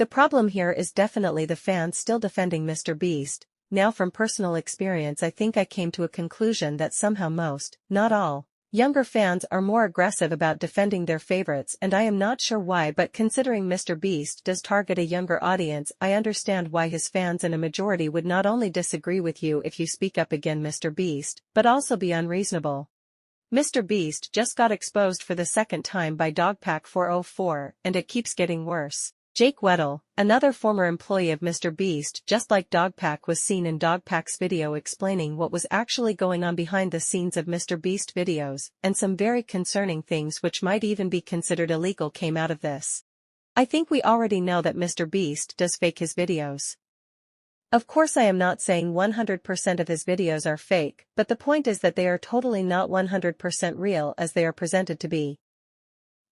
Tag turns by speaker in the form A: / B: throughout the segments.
A: The problem here is definitely the fans still defending MrBeast. Now from personal experience I think I came to a conclusion that somehow most, not all, younger fans are more aggressive about defending their favorites, and I am not sure why, but considering MrBeast does target a younger audience, I understand why his fans in a majority would not only disagree with you if you speak up against MrBeast, but also be unreasonable. MrBeast just got exposed for the second time by DogPack404, and it keeps getting worse. Jake Weddle, another former employee of MrBeast, just like Dogpack, was seen in Dogpack's video explaining what was actually going on behind the scenes of MrBeast videos, and some very concerning things which might even be considered illegal came out of this. I think we already know that MrBeast does fake his videos. Of course I am not saying 100% of his videos are fake, but the point is that they are totally not 100% real as they are presented to be.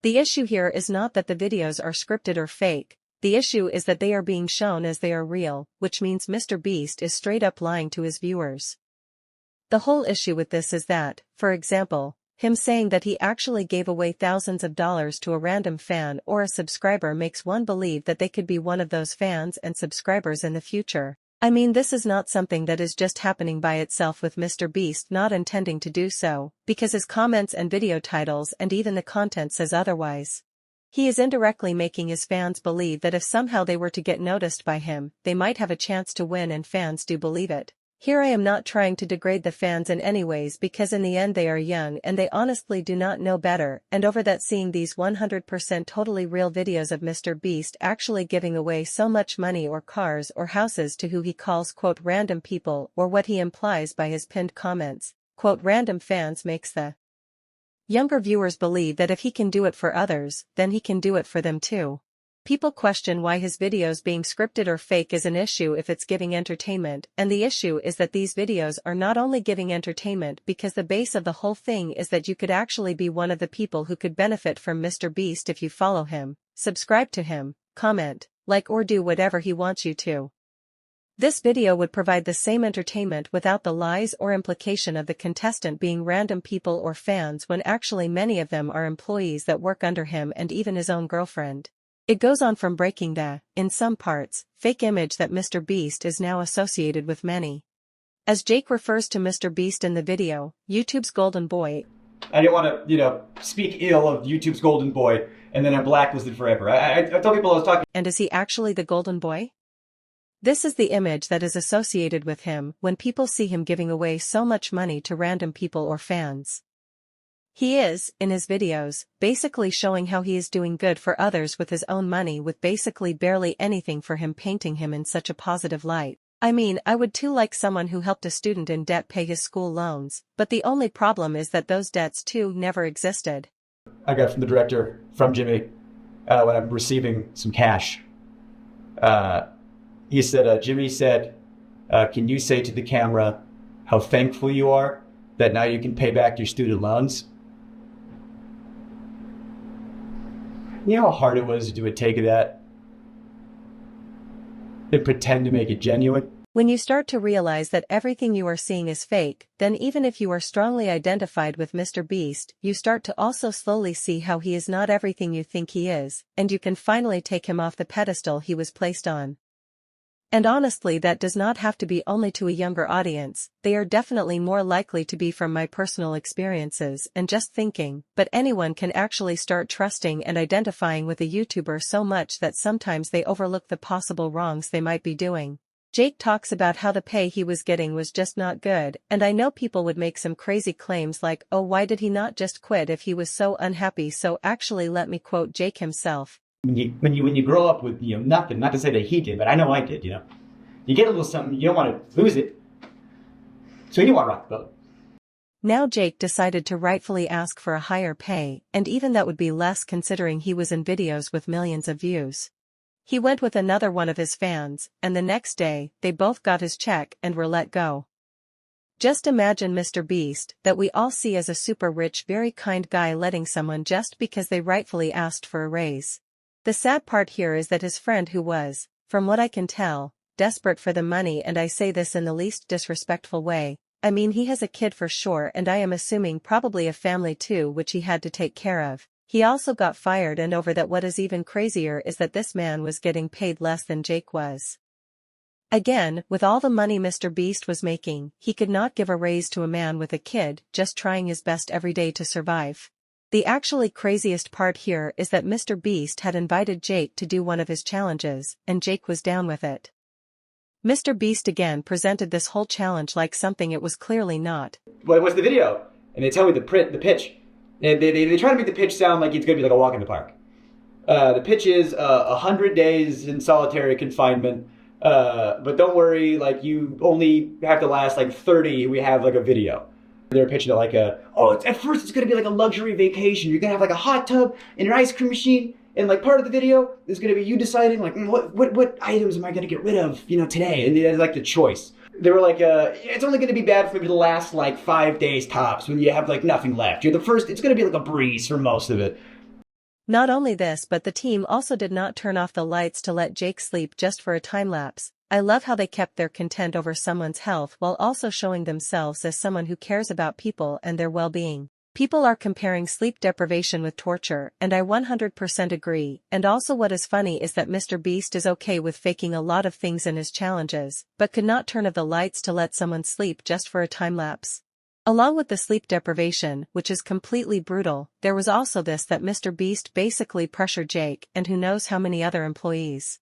A: The issue here is not that the videos are scripted or fake, the issue is that they are being shown as they are real, which means MrBeast is straight up lying to his viewers. The whole issue with this is that, for example, him saying that he actually gave away thousands of dollars to a random fan or a subscriber makes one believe that they could be one of those fans and subscribers in the future. I mean, this is not something that is just happening by itself, with MrBeast not intending to do so, because his comments and video titles and even the content says otherwise. He is indirectly making his fans believe that if somehow they were to get noticed by him, they might have a chance to win, and fans do believe it. Here I am not trying to degrade the fans in any ways, because in the end they are young and they honestly do not know better, and over that seeing these 100% totally real videos of MrBeast actually giving away so much money or cars or houses to who he calls quote random people, or what he implies by his pinned comments, quote random fans, makes the younger viewers believe that if he can do it for others, then he can do it for them too. People question why his videos being scripted or fake is an issue if it's giving entertainment, and the issue is that these videos are not only giving entertainment, because the base of the whole thing is that you could actually be one of the people who could benefit from MrBeast if you follow him, subscribe to him, comment, like, or do whatever he wants you to. This video would provide the same entertainment without the lies or implication of the contestant being random people or fans, when actually many of them are employees that work under him and even his own girlfriend. It goes on from breaking the, in some parts, fake image that MrBeast is now associated with many. As Jake refers to MrBeast in the video, YouTube's golden boy.
B: I didn't want to, speak ill of YouTube's golden boy, and then I'm blacklisted forever. I told people I was talking.
A: And is he actually the golden boy? This is the image that is associated with him when people see him giving away so much money to random people or fans. He is, in his videos, basically showing how he is doing good for others with his own money, with basically barely anything for him, painting him in such a positive light. I mean, I would too like someone who helped a student in debt pay his school loans, but the only problem is that those debts too never existed.
B: I got from the director, from Jimmy, when I'm receiving some cash. He said, Jimmy said, can you say to the camera how thankful you are that now you can pay back your student loans? You know how hard it was to do a take of that? And pretend to make it genuine?
A: When you start to realize that everything you are seeing is fake, then even if you are strongly identified with MrBeast, you start to also slowly see how he is not everything you think he is, and you can finally take him off the pedestal he was placed on. And honestly, that does not have to be only to a younger audience, they are definitely more likely to be from my personal experiences and just thinking, but anyone can actually start trusting and identifying with a YouTuber so much that sometimes they overlook the possible wrongs they might be doing. Jake talks about how the pay he was getting was just not good, and I know people would make some crazy claims like, oh, why did he not just quit if he was so unhappy? So actually let me quote Jake himself.
B: When you grow up with nothing, not to say that he did, but I know I did, you get a little something, you don't want to lose it, so you want to rock the boat.
A: Now Jake decided to rightfully ask for a higher pay, and even that would be less considering he was in videos with millions of views. He went with another one of his fans, and the next day, they both got his check and were let go. Just imagine MrBeast, that we all see as a super rich, very kind guy, letting someone just because they rightfully asked for a raise. The sad part here is that his friend, who was, from what I can tell, desperate for the money, and I say this in the least disrespectful way, I mean he has a kid for sure, and I am assuming probably a family too which he had to take care of. He also got fired, and over that. What is even crazier is that this man was getting paid less than Jake was. Again, with all the money MrBeast was making, he could not give a raise to a man with a kid just trying his best every day to survive. The actually craziest part here is that MrBeast had invited Jake to do one of his challenges, and Jake was down with it. MrBeast again presented this whole challenge like something it was clearly not.
B: What was the video? And they tell me the pitch. And they try to make the pitch sound like it's going to be like a walk in the park. The pitch is 100 days in solitary confinement. But don't worry, like you only have to last like 30. We have like a video. They're pitching it like at first it's going to be like a luxury vacation. You're going to have like a hot tub and an ice cream machine. And like part of the video is going to be you deciding like what items am I going to get rid of, today? And they had like the choice. They were like, it's only going to be bad for you to last like 5 days tops when you have like nothing left. You're the first, it's going to be like a breeze for most of it.
A: Not only this, but the team also did not turn off the lights to let Jake sleep just for a time lapse. I love how they kept their content over someone's health while also showing themselves as someone who cares about people and their well-being. People are comparing sleep deprivation with torture, and I 100% agree. And also what is funny is that MrBeast is okay with faking a lot of things in his challenges, but could not turn off the lights to let someone sleep just for a time lapse. Along with the sleep deprivation, which is completely brutal, there was also this that MrBeast basically pressured Jake and who knows how many other employees.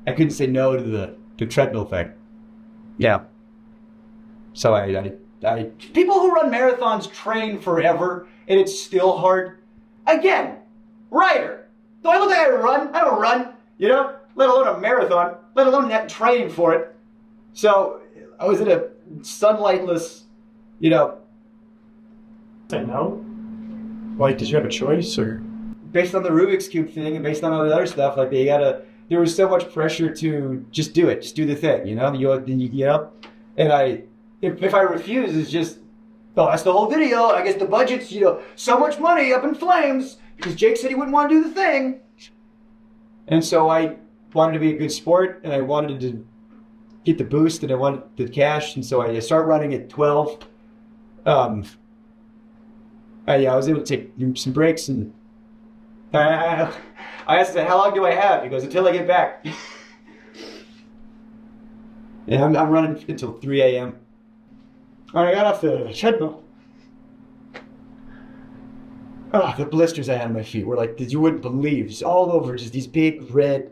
B: I couldn't say no to the treadmill thing. Yeah. So I people who run marathons train forever, and it's still hard. Again, writer. Do I look like I run? I don't run, let alone a marathon, let alone that training for it. So I was in a sunlightless,
C: Say no? Like, did you have a choice, or?
B: Based on the Rubik's Cube thing and based on all the other stuff, like there was so much pressure to just do it, just do the thing, and if I refuse, it's just, that's the whole video. I guess the budget's, so much money up in flames because Jake said he wouldn't want to do the thing. And so I wanted to be a good sport, and I wanted to get the boost, and I wanted the cash, and so I started running at 12. I was able to take some breaks, and I asked him, how long do I have? He goes, until I get back. And I'm running until 3 a.m. When I got off the treadmill, the blisters I had on my feet were like, you wouldn't believe, just all over, just these big red.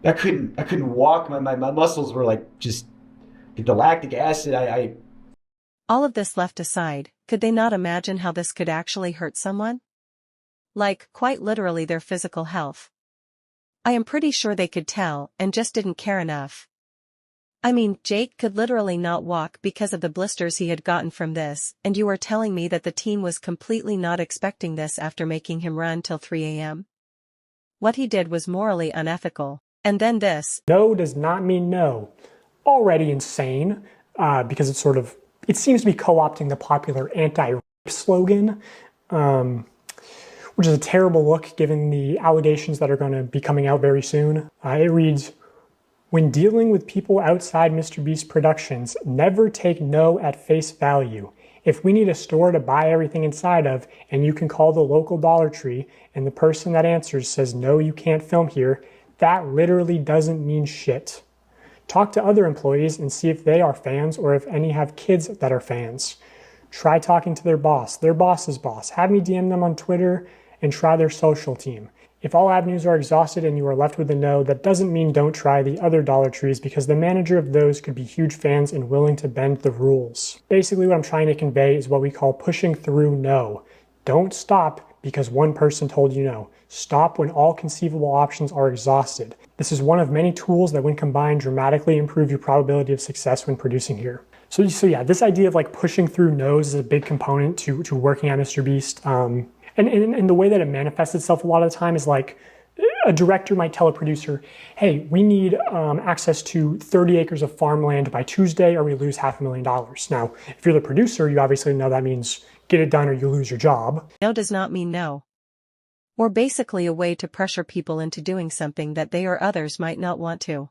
B: I couldn't walk. My muscles were like just the lactic acid.
A: All of this left aside, could they not imagine how this could actually hurt someone? Like, quite literally their physical health. I am pretty sure they could tell, and just didn't care enough. I mean, Jake could literally not walk because of the blisters he had gotten from this, and you are telling me that the team was completely not expecting this after making him run till 3 a.m.? What he did was morally unethical. And then this.
C: No does not mean no. Already insane, because it seems to be co-opting the popular anti-rape slogan, which is a terrible look given the allegations that are going to be coming out very soon. It reads, when dealing with people outside MrBeast Productions, never take no at face value. If we need a store to buy everything inside of, and you can call the local Dollar Tree, and the person that answers says no, you can't film here, that literally doesn't mean shit. Talk to other employees and see if they are fans or if any have kids that are fans. Try talking to their boss's boss. Have me DM them on Twitter and try their social team. If all avenues are exhausted and you are left with a no, that doesn't mean don't try the other Dollar Trees because the manager of those could be huge fans and willing to bend the rules. Basically what I'm trying to convey is what we call pushing through no. Don't stop because one person told you no. Stop when all conceivable options are exhausted. This is one of many tools that when combined dramatically improve your probability of success when producing here. So yeah, this idea of like pushing through no's is a big component to working at MrBeast. And the way that it manifests itself a lot of the time is like a director might tell a producer, hey, we need access to 30 acres of farmland by Tuesday or we lose $500,000. Now, if you're the producer, you obviously know that means get it done or you lose your job.
A: No does not mean no. Or basically a way to pressure people into doing something that they or others might not want to.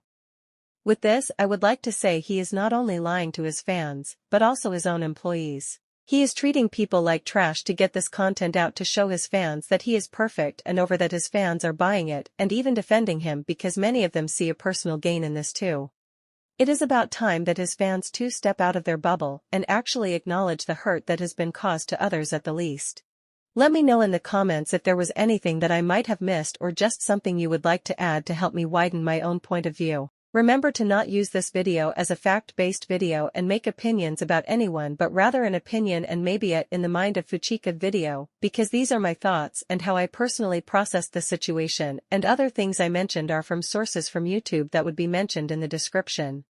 A: With this, I would like to say he is not only lying to his fans, but also his own employees. He is treating people like trash to get this content out to show his fans that he is perfect and over that his fans are buying it and even defending him because many of them see a personal gain in this too. It is about time that his fans too step out of their bubble and actually acknowledge the hurt that has been caused to others at the least. Let me know in the comments if there was anything that I might have missed or just something you would like to add to help me widen my own point of view. Remember to not use this video as a fact-based video and make opinions about anyone but rather an opinion and maybe a in the mind of Fuchika video, because these are my thoughts and how I personally processed the situation, and other things I mentioned are from sources from YouTube that would be mentioned in the description.